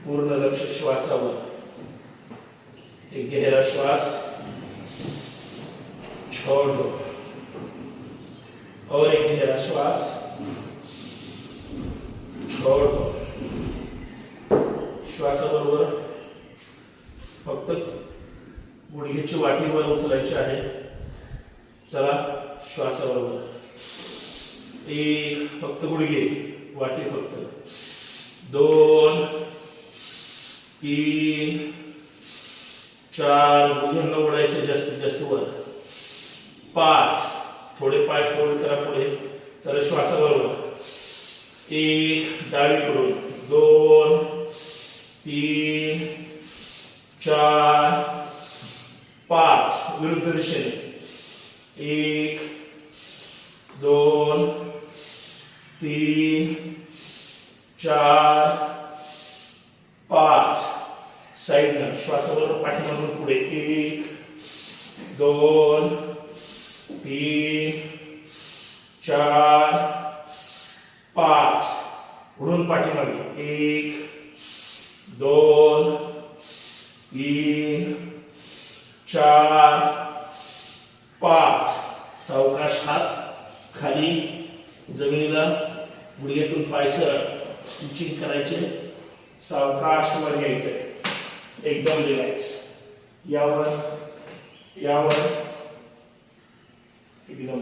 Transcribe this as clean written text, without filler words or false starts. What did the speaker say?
पूर्ण लक्ष श्वासावर. एक गहरा श्वास, छोड़ दो. और एक गहरा श्वास, छोड़ दो. श्वासाबरोबर फक्त गुडघ्याची वाटी वर उचलायची आहे. चला श्वासाबरोबर एक, फक्त गुडघे वाटी फक्त. 2 3 4, गुडघ्यांना ओढायचे जास्तीत जास्त वर. 5, थोडे पाय फोल्ड करा पुढे. चला श्वासाबरोबर 1, डावीकडून 2 3 4 5, विरुद्ध दिशेने 1 2 3 4 5. साईडला श्वासाबरोबर पाठीमागून पुढे 1 2 3 4 5. पुढून पाठीमागे 1 2 3 4 5. सावकाश हात खाली जमिनीला, गुडघ्यातून पाय सरळ. स्टिचिंग करायचे. सावकाश वर घ्यायचंय. एकदम रिलॅक्स. यावर एकदम